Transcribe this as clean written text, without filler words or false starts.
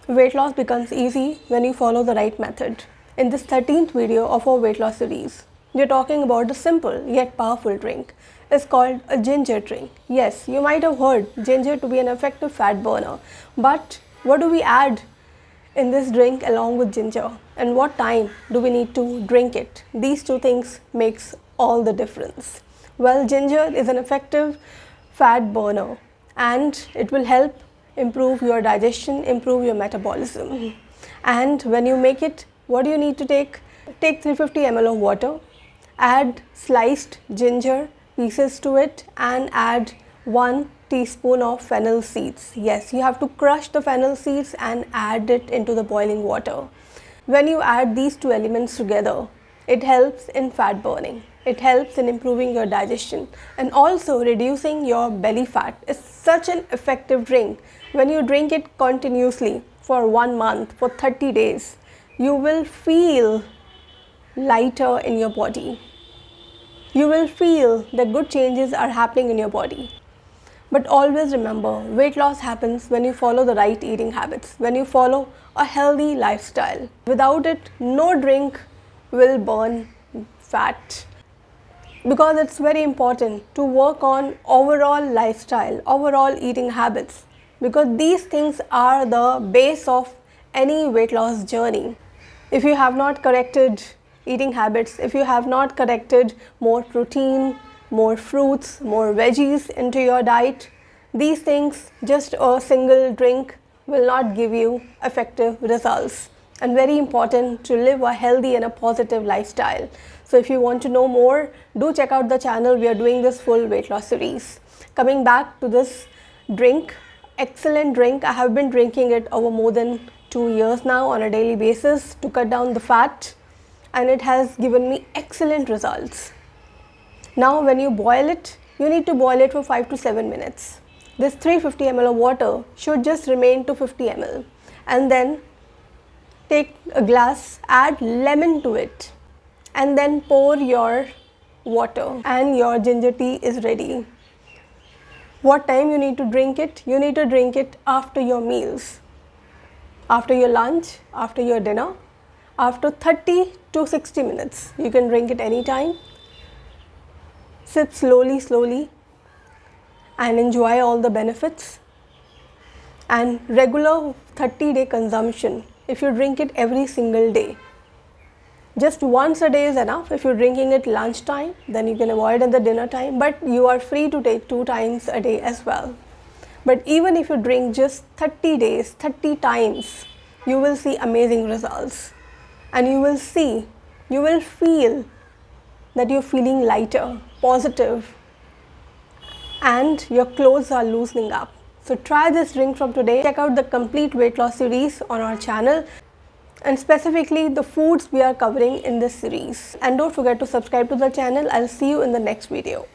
Weight loss becomes easy when you follow the right method. In this 13th video of our weight loss series, we are talking about a simple yet powerful drink. It's called a ginger drink. Yes, you might have heard ginger to be an effective fat burner, but what do we add in this drink along with ginger, and what time do we need to drink it? These two things makes all the difference. Well, ginger is an effective fat burner and it will help improve your digestion, improve your metabolism. And when you make it, what do you need to take? Take 350 ml of water, add sliced ginger pieces to it, and add 1 teaspoon of fennel seeds. Yes, you have to crush the fennel seeds and add it into the boiling water. When you add these two elements together, it helps in fat burning. It helps in improving your digestion and also reducing your belly fat. It's such an effective drink. When you drink it continuously for 1 month, for 30 days, you will feel lighter in your body. You will feel that good changes are happening in your body. But always remember, weight loss happens when you follow the right eating habits, when you follow a healthy lifestyle. Without it, no drink will burn fat. Because it's very important to work on overall lifestyle, overall eating habits, because these things are the base of any weight loss journey. If you have not corrected eating habits, if you have not corrected more protein, more fruits, more veggies into your diet, these things, just a single drink will not give you effective results. And very important to live a healthy and a positive lifestyle. So if you want to know more, do check out the channel. We are doing this full weight loss series. Coming back to this drink, excellent drink. I have been drinking it over more than 2 years now on a daily basis to cut down the fat, and it has given me excellent results. Now when you boil it, you need to boil it for 5 to 7 minutes. This 350 ml of water should just remain to 50 ml, and then take a glass, add lemon to it, and then pour your water, and your ginger tea is ready. What time you need to drink it? You need to drink it after your meals, after your lunch, after your dinner, after 30 to 60 minutes. You can drink it anytime. Sip slowly and enjoy all the benefits. And regular 30-day consumption, if you drink it every single day. Just once a day is enough. If you're drinking it lunchtime, then you can avoid at the dinner time, but you are free to take 2 times a day as well. But even if you drink just 30 days, 30 times, you will see amazing results. And you will feel that you're feeling lighter, positive, and your clothes are loosening up. So try this drink from today. Check out the complete weight loss series on our channel, and specifically the foods we are covering in this series. And don't forget to subscribe to the channel. I'll see you in the next video.